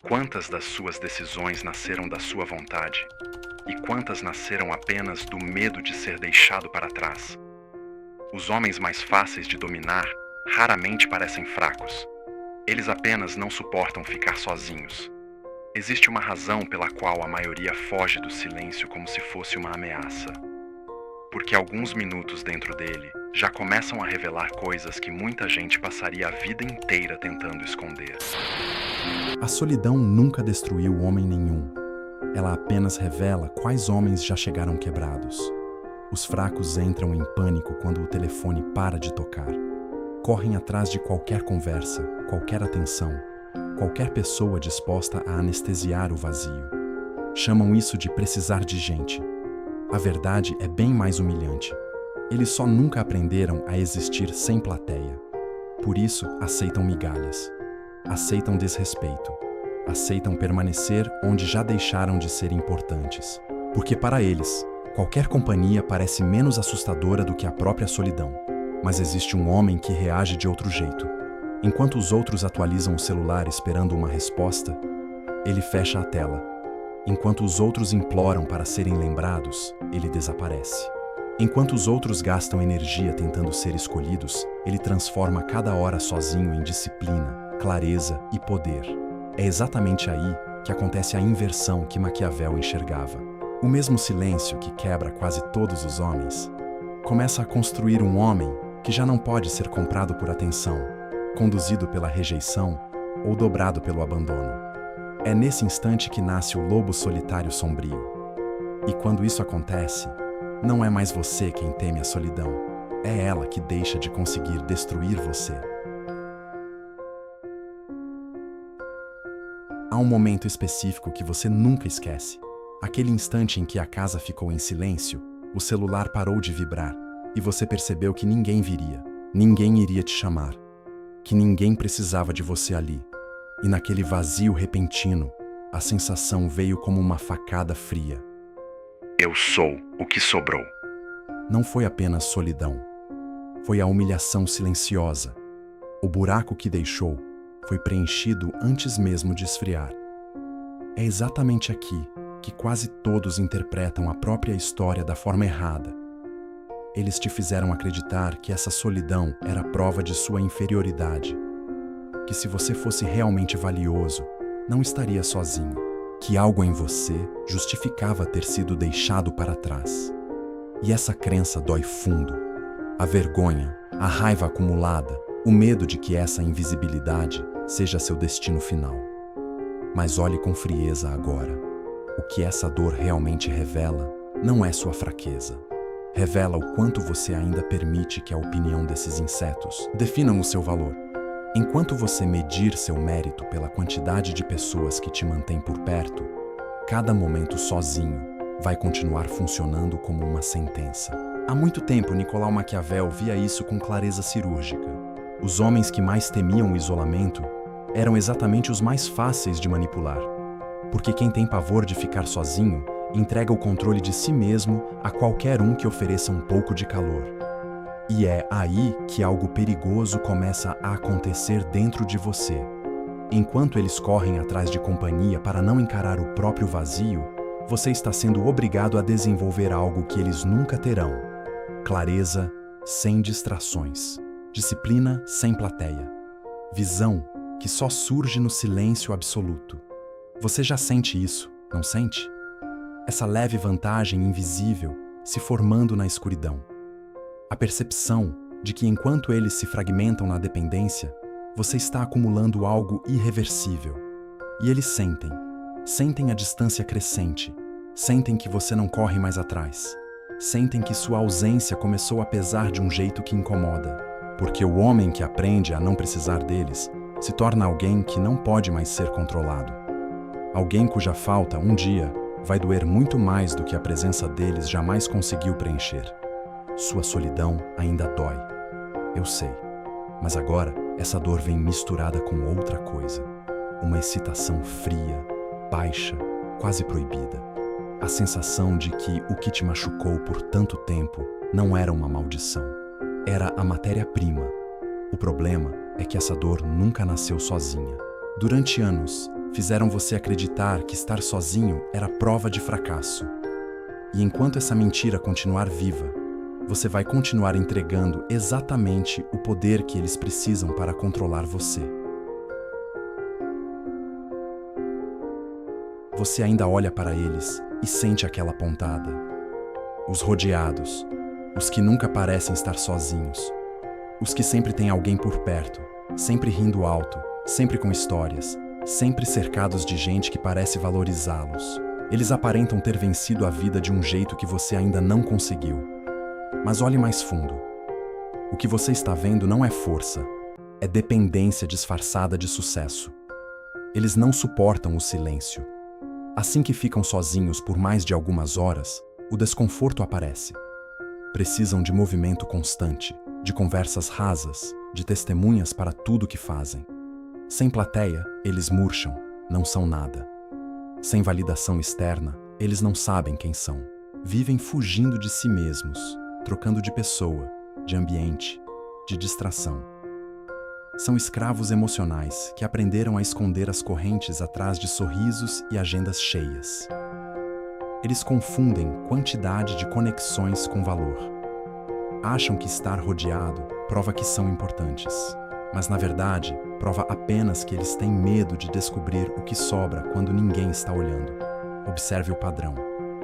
Quantas das suas decisões nasceram da sua vontade? E quantas nasceram apenas do medo de ser deixado para trás? Os homens mais fáceis de dominar raramente parecem fracos. Eles apenas não suportam ficar sozinhos. Existe uma razão pela qual a maioria foge do silêncio como se fosse uma ameaça. Porque alguns minutos dentro dele já começam a revelar coisas que muita gente passaria a vida inteira tentando esconder. A solidão nunca destruiu homem nenhum. Ela apenas revela quais homens já chegaram quebrados. Os fracos entram em pânico quando o telefone para de tocar. Correm atrás de qualquer conversa, qualquer atenção, qualquer pessoa disposta a anestesiar o vazio. Chamam isso de precisar de gente. A verdade é bem mais humilhante. Eles só nunca aprenderam a existir sem plateia. Por isso, aceitam migalhas. Aceitam desrespeito. Aceitam permanecer onde já deixaram de ser importantes. Porque para eles, qualquer companhia parece menos assustadora do que a própria solidão. Mas existe um homem que reage de outro jeito. Enquanto os outros atualizam o celular esperando uma resposta, ele fecha a tela. Enquanto os outros imploram para serem lembrados, ele desaparece. Enquanto os outros gastam energia tentando ser escolhidos, ele transforma cada hora sozinho em disciplina, clareza e poder. É exatamente aí que acontece a inversão que Maquiavel enxergava. O mesmo silêncio que quebra quase todos os homens começa a construir um homem que já não pode ser comprado por atenção, conduzido pela rejeição ou dobrado pelo abandono. É nesse instante que nasce o lobo solitário sombrio. E quando isso acontece, não é mais você quem teme a solidão, é ela que deixa de conseguir destruir você. Há um momento específico que você nunca esquece. Aquele instante em que a casa ficou em silêncio, o celular parou de vibrar e você percebeu que ninguém viria, ninguém iria te chamar, que ninguém precisava de você ali. E naquele vazio repentino, a sensação veio como uma facada fria. Eu sou o que sobrou. Não foi apenas solidão. Foi a humilhação silenciosa. O buraco que deixou foi preenchido antes mesmo de esfriar. É exatamente aqui que quase todos interpretam a própria história da forma errada. Eles te fizeram acreditar que essa solidão era prova de sua inferioridade. Que se você fosse realmente valioso, não estaria sozinho. Que algo em você justificava ter sido deixado para trás. E essa crença dói fundo. A vergonha, a raiva acumulada, o medo de que essa invisibilidade seja seu destino final. Mas olhe com frieza agora. O que essa dor realmente revela não é sua fraqueza. Revela o quanto você ainda permite que a opinião desses insetos definam o seu valor. Enquanto você medir seu mérito pela quantidade de pessoas que te mantém por perto, cada momento sozinho vai continuar funcionando como uma sentença. Há muito tempo, Nicolau Maquiavel via isso com clareza cirúrgica. Os homens que mais temiam o isolamento eram exatamente os mais fáceis de manipular. Porque quem tem pavor de ficar sozinho entrega o controle de si mesmo a qualquer um que ofereça um pouco de calor. E é aí que algo perigoso começa a acontecer dentro de você. Enquanto eles correm atrás de companhia para não encarar o próprio vazio, você está sendo obrigado a desenvolver algo que eles nunca terão. Clareza sem distrações. Disciplina sem plateia. Visão que só surge no silêncio absoluto. Você já sente isso, não sente? Essa leve vantagem invisível se formando na escuridão. A percepção de que enquanto eles se fragmentam na dependência, você está acumulando algo irreversível. E eles sentem a distância crescente, sentem que você não corre mais atrás, sentem que sua ausência começou a pesar de um jeito que incomoda, porque o homem que aprende a não precisar deles se torna alguém que não pode mais ser controlado. Alguém cuja falta, um dia, vai doer muito mais do que a presença deles jamais conseguiu preencher. Sua solidão ainda dói. Eu sei. Mas agora, essa dor vem misturada com outra coisa. Uma excitação fria, baixa, quase proibida. A sensação de que o que te machucou por tanto tempo não era uma maldição. Era a matéria-prima. O problema é que essa dor nunca nasceu sozinha. Durante anos, fizeram você acreditar que estar sozinho era prova de fracasso. E enquanto essa mentira continuar viva, você vai continuar entregando exatamente o poder que eles precisam para controlar você. Você ainda olha para eles e sente aquela pontada. Os rodeados, os que nunca parecem estar sozinhos, os que sempre têm alguém por perto, sempre rindo alto, sempre com histórias, sempre cercados de gente que parece valorizá-los. Eles aparentam ter vencido a vida de um jeito que você ainda não conseguiu. Mas olhe mais fundo. O que você está vendo não é força, é dependência disfarçada de sucesso. Eles não suportam o silêncio. Assim que ficam sozinhos por mais de algumas horas, o desconforto aparece. Precisam de movimento constante, de conversas rasas, de testemunhas para tudo que fazem. Sem plateia, eles murcham, não são nada. Sem validação externa, eles não sabem quem são. Vivem fugindo de si mesmos, trocando de pessoa, de ambiente, de distração. São escravos emocionais que aprenderam a esconder as correntes atrás de sorrisos e agendas cheias. Eles confundem quantidade de conexões com valor. Acham que estar rodeado prova que são importantes, mas na verdade prova apenas que eles têm medo de descobrir o que sobra quando ninguém está olhando. Observe o padrão.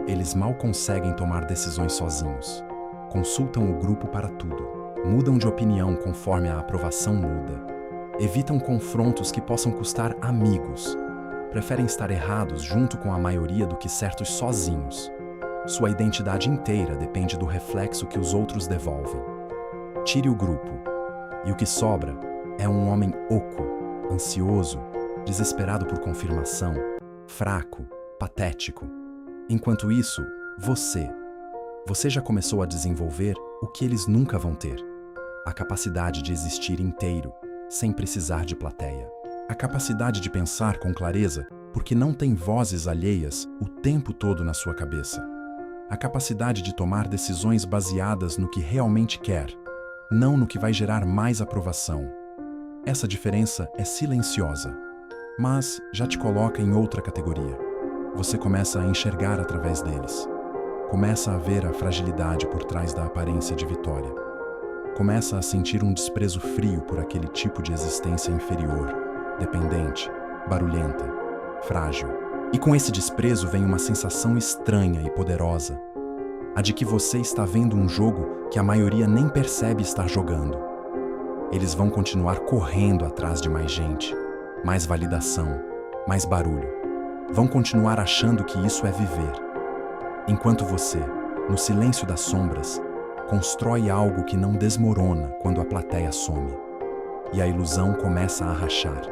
Eles mal conseguem tomar decisões sozinhos. Consultam o grupo para tudo. Mudam de opinião conforme a aprovação muda. Evitam confrontos que possam custar amigos. Preferem estar errados junto com a maioria do que certos sozinhos. Sua identidade inteira depende do reflexo que os outros devolvem. Tire o grupo, e o que sobra é um homem oco, ansioso, desesperado por confirmação, fraco, patético. Enquanto isso, você já começou a desenvolver o que eles nunca vão ter: a capacidade de existir inteiro, sem precisar de plateia. A capacidade de pensar com clareza, porque não tem vozes alheias o tempo todo na sua cabeça. A capacidade de tomar decisões baseadas no que realmente quer, não no que vai gerar mais aprovação. Essa diferença é silenciosa, mas já te coloca em outra categoria. Você começa a enxergar através deles. Começa a ver a fragilidade por trás da aparência de vitória. Começa a sentir um desprezo frio por aquele tipo de existência inferior, dependente, barulhenta, frágil. E com esse desprezo vem uma sensação estranha e poderosa, a de que você está vendo um jogo que a maioria nem percebe estar jogando. Eles vão continuar correndo atrás de mais gente, mais validação, mais barulho. Vão continuar achando que isso é viver. Enquanto você, no silêncio das sombras, constrói algo que não desmorona quando a plateia some. E a ilusão começa a rachar.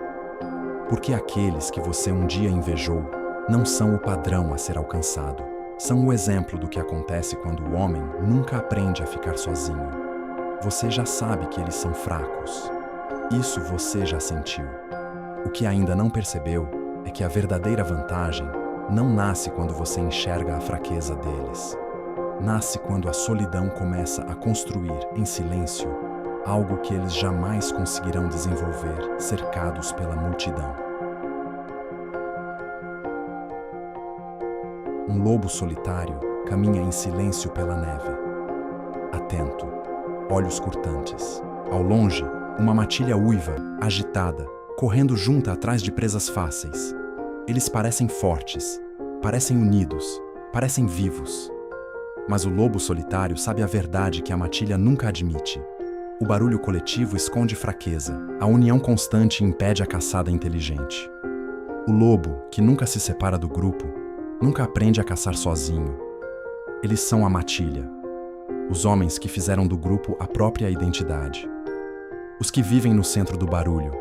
Porque aqueles que você um dia invejou não são o padrão a ser alcançado. São o exemplo do que acontece quando o homem nunca aprende a ficar sozinho. Você já sabe que eles são fracos. Isso você já sentiu. O que ainda não percebeu é que a verdadeira vantagem não nasce quando você enxerga a fraqueza deles. Nasce quando a solidão começa a construir, em silêncio, algo que eles jamais conseguirão desenvolver, cercados pela multidão. Um lobo solitário caminha em silêncio pela neve. Atento, olhos cortantes. Ao longe, uma matilha uiva, agitada, correndo junta atrás de presas fáceis. Eles parecem fortes, parecem unidos, parecem vivos. Mas o lobo solitário sabe a verdade que a matilha nunca admite. O barulho coletivo esconde fraqueza. A união constante impede a caçada inteligente. O lobo, que nunca se separa do grupo, nunca aprende a caçar sozinho. Eles são a matilha. Os homens que fizeram do grupo a própria identidade. Os que vivem no centro do barulho,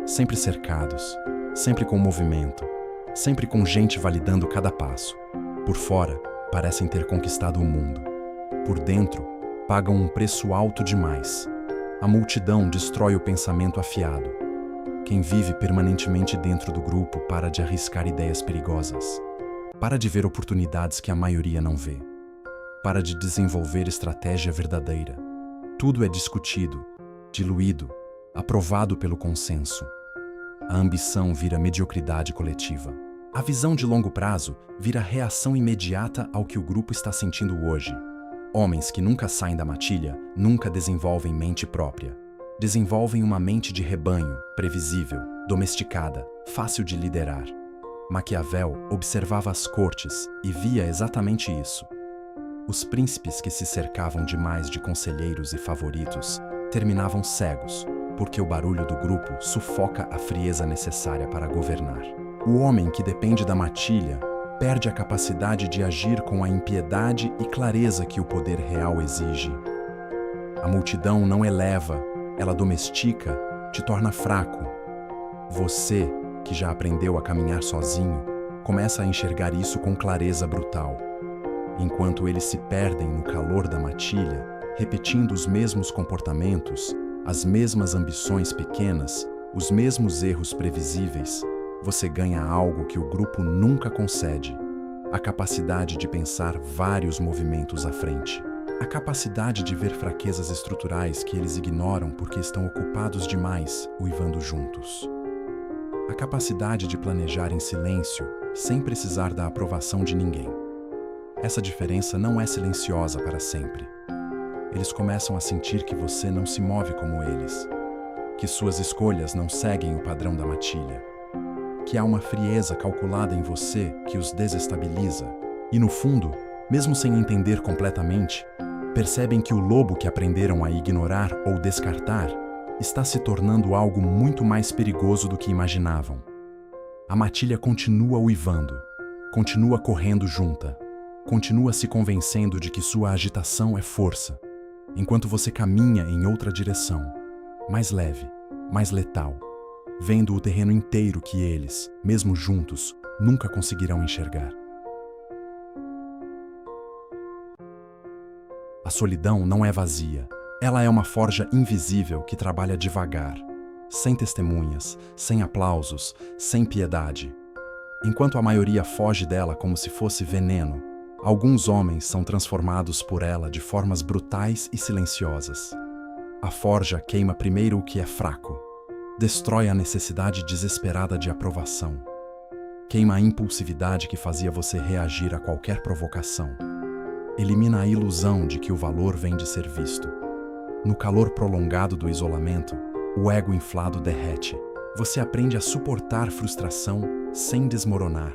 sempre cercados, sempre com movimento, sempre com gente validando cada passo. Por fora, parecem ter conquistado o mundo. Por dentro, pagam um preço alto demais. A multidão destrói o pensamento afiado. Quem vive permanentemente dentro do grupo para de arriscar ideias perigosas. Para de ver oportunidades que a maioria não vê. Para de desenvolver estratégia verdadeira. Tudo é discutido, diluído, aprovado pelo consenso. A ambição vira mediocridade coletiva. A visão de longo prazo vira reação imediata ao que o grupo está sentindo hoje. Homens que nunca saem da matilha nunca desenvolvem mente própria. Desenvolvem uma mente de rebanho, previsível, domesticada, fácil de liderar. Maquiavel observava as cortes e via exatamente isso. Os príncipes que se cercavam demais de conselheiros e favoritos terminavam cegos, porque o barulho do grupo sufoca a frieza necessária para governar. O homem que depende da matilha perde a capacidade de agir com a impiedade e clareza que o poder real exige. A multidão não eleva, ela domestica, te torna fraco. Você, que já aprendeu a caminhar sozinho, começa a enxergar isso com clareza brutal. Enquanto eles se perdem no calor da matilha, repetindo os mesmos comportamentos, as mesmas ambições pequenas, os mesmos erros previsíveis, você ganha algo que o grupo nunca concede: a capacidade de pensar vários movimentos à frente. A capacidade de ver fraquezas estruturais que eles ignoram porque estão ocupados demais, uivando juntos. A capacidade de planejar em silêncio, sem precisar da aprovação de ninguém. Essa diferença não é silenciosa para sempre. Eles começam a sentir que você não se move como eles, que suas escolhas não seguem o padrão da matilha, que há uma frieza calculada em você que os desestabiliza. E no fundo, mesmo sem entender completamente, percebem que o lobo que aprenderam a ignorar ou descartar está se tornando algo muito mais perigoso do que imaginavam. A matilha continua uivando, continua correndo junta, continua se convencendo de que sua agitação é força, enquanto você caminha em outra direção, mais leve, mais letal, vendo o terreno inteiro que eles, mesmo juntos, nunca conseguirão enxergar. A solidão não é vazia. Ela é uma forja invisível que trabalha devagar, sem testemunhas, sem aplausos, sem piedade. Enquanto a maioria foge dela como se fosse veneno, alguns homens são transformados por ela de formas brutais e silenciosas. A forja queima primeiro o que é fraco, destrói a necessidade desesperada de aprovação, queima a impulsividade que fazia você reagir a qualquer provocação, elimina a ilusão de que o valor vem de ser visto. No calor prolongado do isolamento, o ego inflado derrete. Você aprende a suportar frustração sem desmoronar.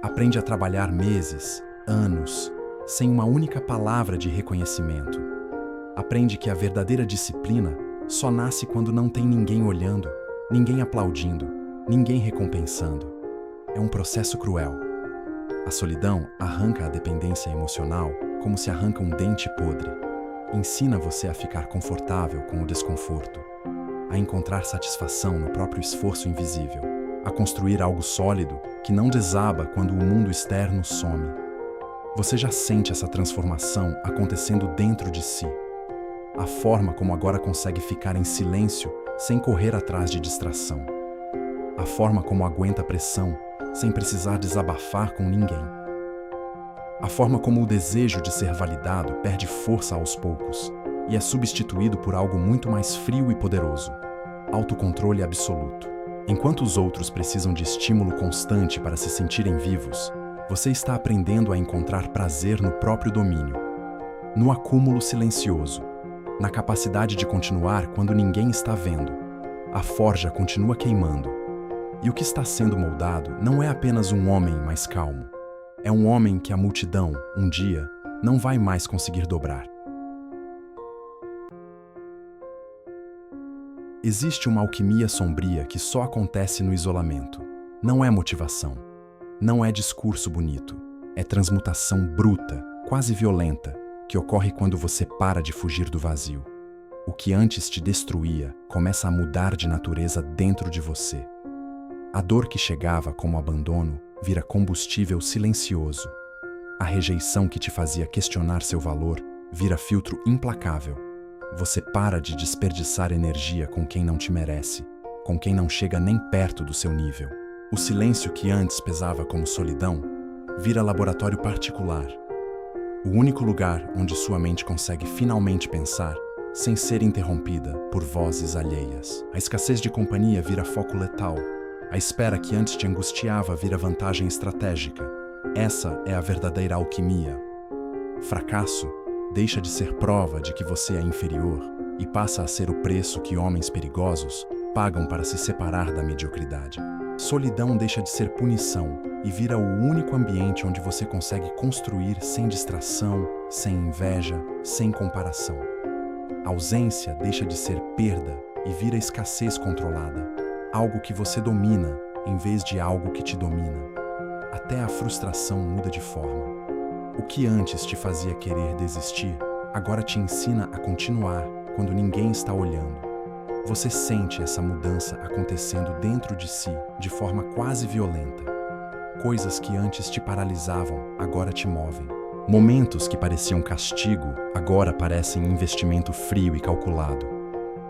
Aprende a trabalhar meses, anos, sem uma única palavra de reconhecimento. Aprende que a verdadeira disciplina só nasce quando não tem ninguém olhando, ninguém aplaudindo, ninguém recompensando. É um processo cruel. A solidão arranca a dependência emocional como se arranca um dente podre. Ensina você a ficar confortável com o desconforto, a encontrar satisfação no próprio esforço invisível, a construir algo sólido que não desaba quando o mundo externo some. Você já sente essa transformação acontecendo dentro de si. A forma como agora consegue ficar em silêncio sem correr atrás de distração. A forma como aguenta a pressão sem precisar desabafar com ninguém. A forma como o desejo de ser validado perde força aos poucos e é substituído por algo muito mais frio e poderoso: autocontrole absoluto. Enquanto os outros precisam de estímulo constante para se sentirem vivos, você está aprendendo a encontrar prazer no próprio domínio, no acúmulo silencioso, na capacidade de continuar quando ninguém está vendo. A forja continua queimando, e o que está sendo moldado não é apenas um homem mais calmo. É um homem que a multidão, um dia, não vai mais conseguir dobrar. Existe uma alquimia sombria que só acontece no isolamento. Não é motivação. Não é discurso bonito. É transmutação bruta, quase violenta, que ocorre quando você para de fugir do vazio. O que antes te destruía começa a mudar de natureza dentro de você. A dor que chegava como abandono vira combustível silencioso. A rejeição que te fazia questionar seu valor vira filtro implacável. Você para de desperdiçar energia com quem não te merece, com quem não chega nem perto do seu nível. O silêncio que antes pesava como solidão vira laboratório particular. O único lugar onde sua mente consegue finalmente pensar sem ser interrompida por vozes alheias. A escassez de companhia vira foco letal. A espera que antes te angustiava vira vantagem estratégica. Essa é a verdadeira alquimia. Fracasso deixa de ser prova de que você é inferior e passa a ser o preço que homens perigosos pagam para se separar da mediocridade. Solidão deixa de ser punição e vira o único ambiente onde você consegue construir sem distração, sem inveja, sem comparação. A ausência deixa de ser perda e vira escassez controlada, algo que você domina em vez de algo que te domina. Até a frustração muda de forma. O que antes te fazia querer desistir, agora te ensina a continuar quando ninguém está olhando. Você sente essa mudança acontecendo dentro de si de forma quase violenta. Coisas que antes te paralisavam, agora te movem. Momentos que pareciam castigo, agora parecem investimento frio e calculado.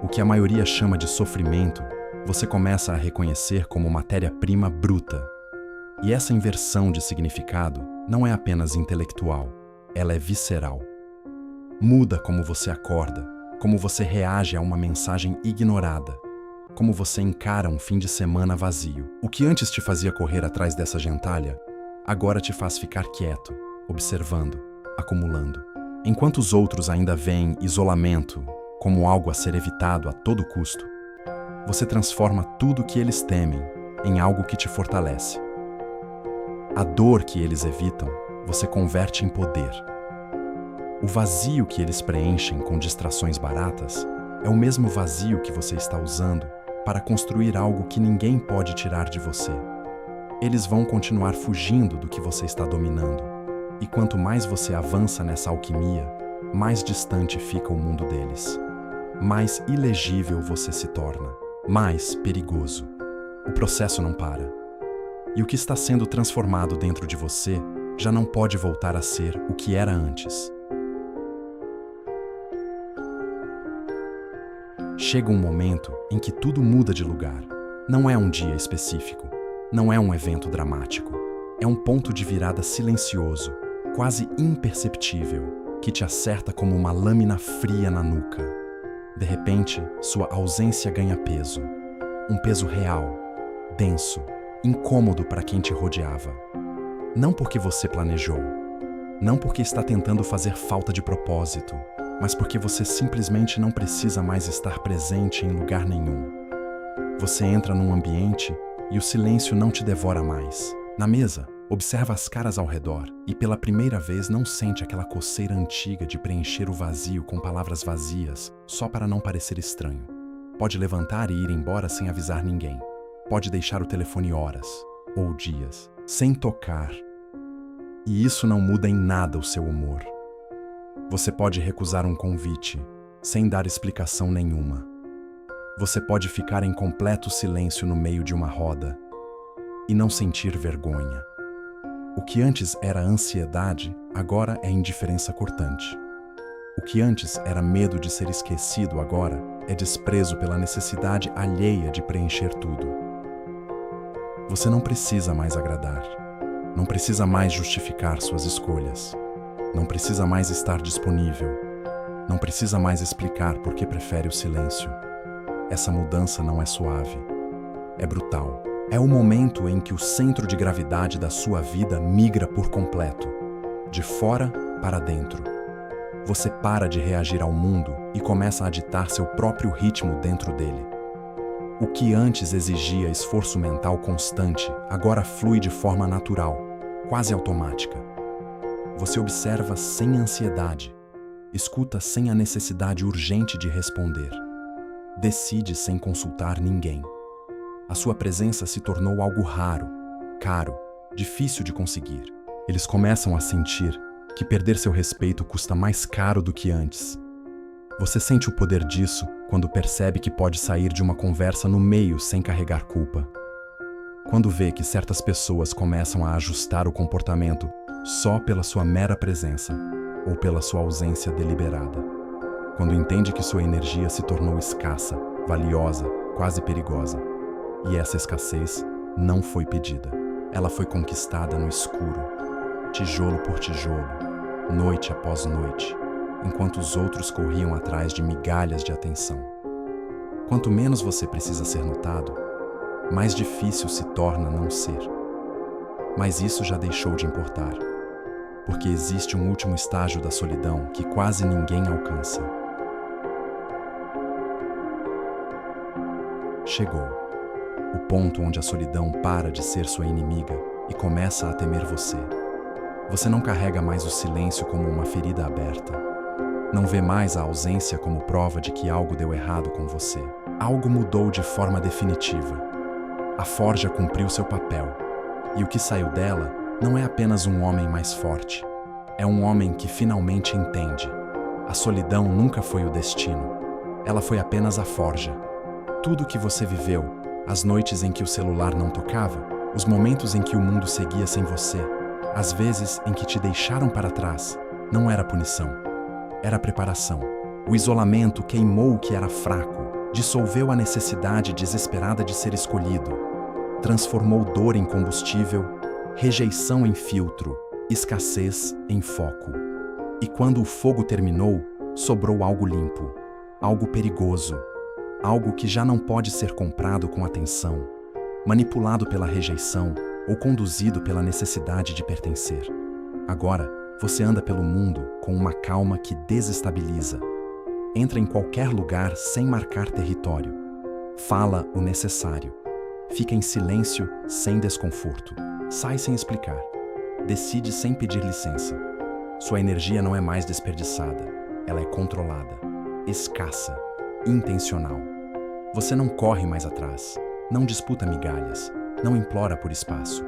O que a maioria chama de sofrimento, você começa a reconhecer como matéria-prima bruta. E essa inversão de significado não é apenas intelectual, ela é visceral. Muda como você acorda, como você reage a uma mensagem ignorada, como você encara um fim de semana vazio. O que antes te fazia correr atrás dessa gentalha, agora te faz ficar quieto, observando, acumulando. Enquanto os outros ainda veem isolamento como algo a ser evitado a todo custo, você transforma tudo o que eles temem em algo que te fortalece. A dor que eles evitam, você converte em poder. O vazio que eles preenchem com distrações baratas é o mesmo vazio que você está usando para construir algo que ninguém pode tirar de você. Eles vão continuar fugindo do que você está dominando. E quanto mais você avança nessa alquimia, mais distante fica o mundo deles. Mais ilegível você se torna, mais perigoso. O processo não para. E o que está sendo transformado dentro de você já não pode voltar a ser o que era antes. Chega um momento em que tudo muda de lugar. Não é um dia específico, não é um evento dramático. É um ponto de virada silencioso, quase imperceptível, que te acerta como uma lâmina fria na nuca. De repente, sua ausência ganha peso. Um peso real, denso, incômodo para quem te rodeava. Não porque você planejou, não porque está tentando fazer falta de propósito, mas porque você simplesmente não precisa mais estar presente em lugar nenhum. Você entra num ambiente e o silêncio não te devora mais. Na mesa, observa as caras ao redor e pela primeira vez não sente aquela coceira antiga de preencher o vazio com palavras vazias só para não parecer estranho. Pode levantar e ir embora sem avisar ninguém. Pode deixar o telefone horas ou dias, sem tocar. E isso não muda em nada o seu humor. Você pode recusar um convite, sem dar explicação nenhuma. Você pode ficar em completo silêncio no meio de uma roda e não sentir vergonha. O que antes era ansiedade, agora é indiferença cortante. O que antes era medo de ser esquecido, agora é desprezo pela necessidade alheia de preencher tudo. Você não precisa mais agradar. Não precisa mais justificar suas escolhas. Não precisa mais estar disponível. Não precisa mais explicar por que prefere o silêncio. Essa mudança não é suave. É brutal. É o momento em que o centro de gravidade da sua vida migra por completo, de fora para dentro. Você para de reagir ao mundo e começa a ditar seu próprio ritmo dentro dele. O que antes exigia esforço mental constante, agora flui de forma natural, quase automática. Você observa sem ansiedade, escuta sem a necessidade urgente de responder, decide sem consultar ninguém. A sua presença se tornou algo raro, caro, difícil de conseguir. Eles começam a sentir que perder seu respeito custa mais caro do que antes. Você sente o poder disso quando percebe que pode sair de uma conversa no meio sem carregar culpa. Quando vê que certas pessoas começam a ajustar o comportamento só pela sua mera presença ou pela sua ausência deliberada. Quando entende que sua energia se tornou escassa, valiosa, quase perigosa. E essa escassez não foi pedida. Ela foi conquistada no escuro, tijolo por tijolo, noite após noite, enquanto os outros corriam atrás de migalhas de atenção. Quanto menos você precisa ser notado, mais difícil se torna não ser. Mas isso já deixou de importar, porque existe um último estágio da solidão que quase ninguém alcança. Chegou o ponto onde a solidão para de ser sua inimiga e começa a temer você. Você não carrega mais o silêncio como uma ferida aberta. Não vê mais a ausência como prova de que algo deu errado com você. Algo mudou de forma definitiva. A forja cumpriu seu papel, e o que saiu dela não é apenas um homem mais forte. É um homem que finalmente entende. A solidão nunca foi o destino. Ela foi apenas a forja. Tudo o que você viveu, as noites em que o celular não tocava, os momentos em que o mundo seguia sem você, as vezes em que te deixaram para trás, não era punição. Era preparação. O isolamento queimou o que era fraco, dissolveu a necessidade desesperada de ser escolhido, transformou dor em combustível, rejeição em filtro, escassez em foco. E quando o fogo terminou, sobrou algo limpo, algo perigoso, algo que já não pode ser comprado com atenção, manipulado pela rejeição ou conduzido pela necessidade de pertencer. Agora, você anda pelo mundo com uma calma que desestabiliza. Entra em qualquer lugar sem marcar território. Fala o necessário. Fica em silêncio sem desconforto. Sai sem explicar. Decide sem pedir licença. Sua energia não é mais desperdiçada. Ela é controlada, escassa, intencional. Você não corre mais atrás, não disputa migalhas, não implora por espaço.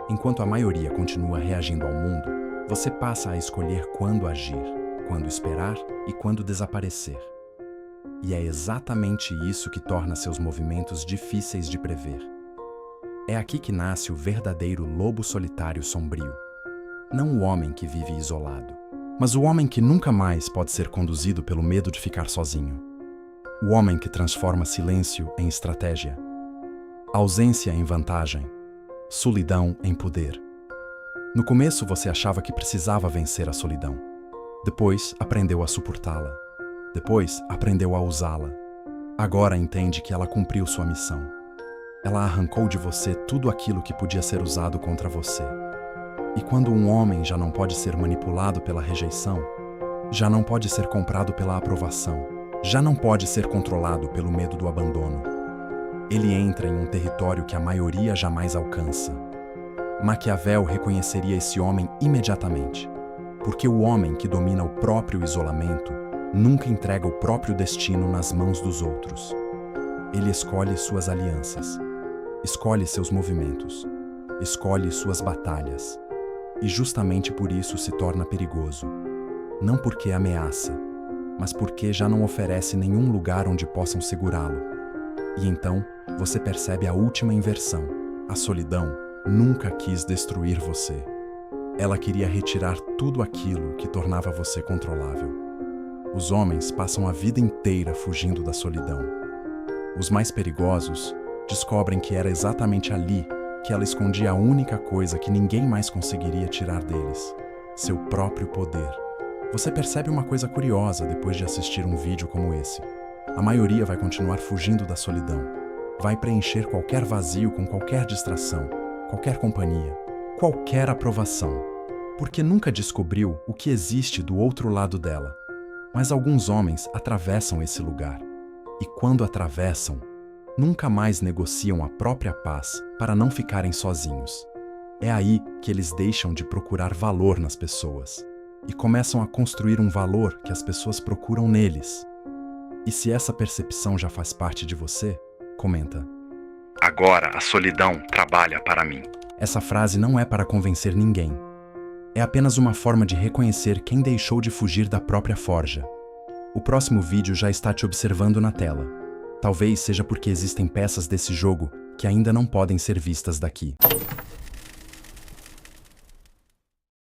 Enquanto a maioria continua reagindo ao mundo, você passa a escolher quando agir, quando esperar e quando desaparecer. E é exatamente isso que torna seus movimentos difíceis de prever. É aqui que nasce o verdadeiro lobo solitário sombrio. Não o homem que vive isolado, mas o homem que nunca mais pode ser conduzido pelo medo de ficar sozinho. O homem que transforma silêncio em estratégia, ausência em vantagem, solidão em poder. No começo você achava que precisava vencer a solidão. Depois aprendeu a suportá-la. Depois aprendeu a usá-la. Agora entende que ela cumpriu sua missão. Ela arrancou de você tudo aquilo que podia ser usado contra você. E quando um homem já não pode ser manipulado pela rejeição, já não pode ser comprado pela aprovação, já não pode ser controlado pelo medo do abandono, ele entra em um território que a maioria jamais alcança. Maquiavel reconheceria esse homem imediatamente, porque o homem que domina o próprio isolamento nunca entrega o próprio destino nas mãos dos outros. Ele escolhe suas alianças, escolhe seus movimentos, escolhe suas batalhas, e justamente por isso se torna perigoso. Não porque ameaça, mas porque já não oferece nenhum lugar onde possam segurá-lo. E então, você percebe a última inversão. A solidão nunca quis destruir você. Ela queria retirar tudo aquilo que tornava você controlável. Os homens passam a vida inteira fugindo da solidão. Os mais perigosos descobrem que era exatamente ali que ela escondia a única coisa que ninguém mais conseguiria tirar deles: seu próprio poder. Você percebe uma coisa curiosa depois de assistir um vídeo como esse. A maioria vai continuar fugindo da solidão. Vai preencher qualquer vazio com qualquer distração, qualquer companhia, qualquer aprovação, porque nunca descobriu o que existe do outro lado dela. Mas alguns homens atravessam esse lugar, e quando atravessam, nunca mais negociam a própria paz para não ficarem sozinhos. É aí que eles deixam de procurar valor nas pessoas e começam a construir um valor que as pessoas procuram neles. E se essa percepção já faz parte de você, comenta: Agora a solidão trabalha para mim. Essa frase não é para convencer ninguém. É apenas uma forma de reconhecer quem deixou de fugir da própria forja. O próximo vídeo já está te observando na tela. Talvez seja porque existem peças desse jogo que ainda não podem ser vistas daqui.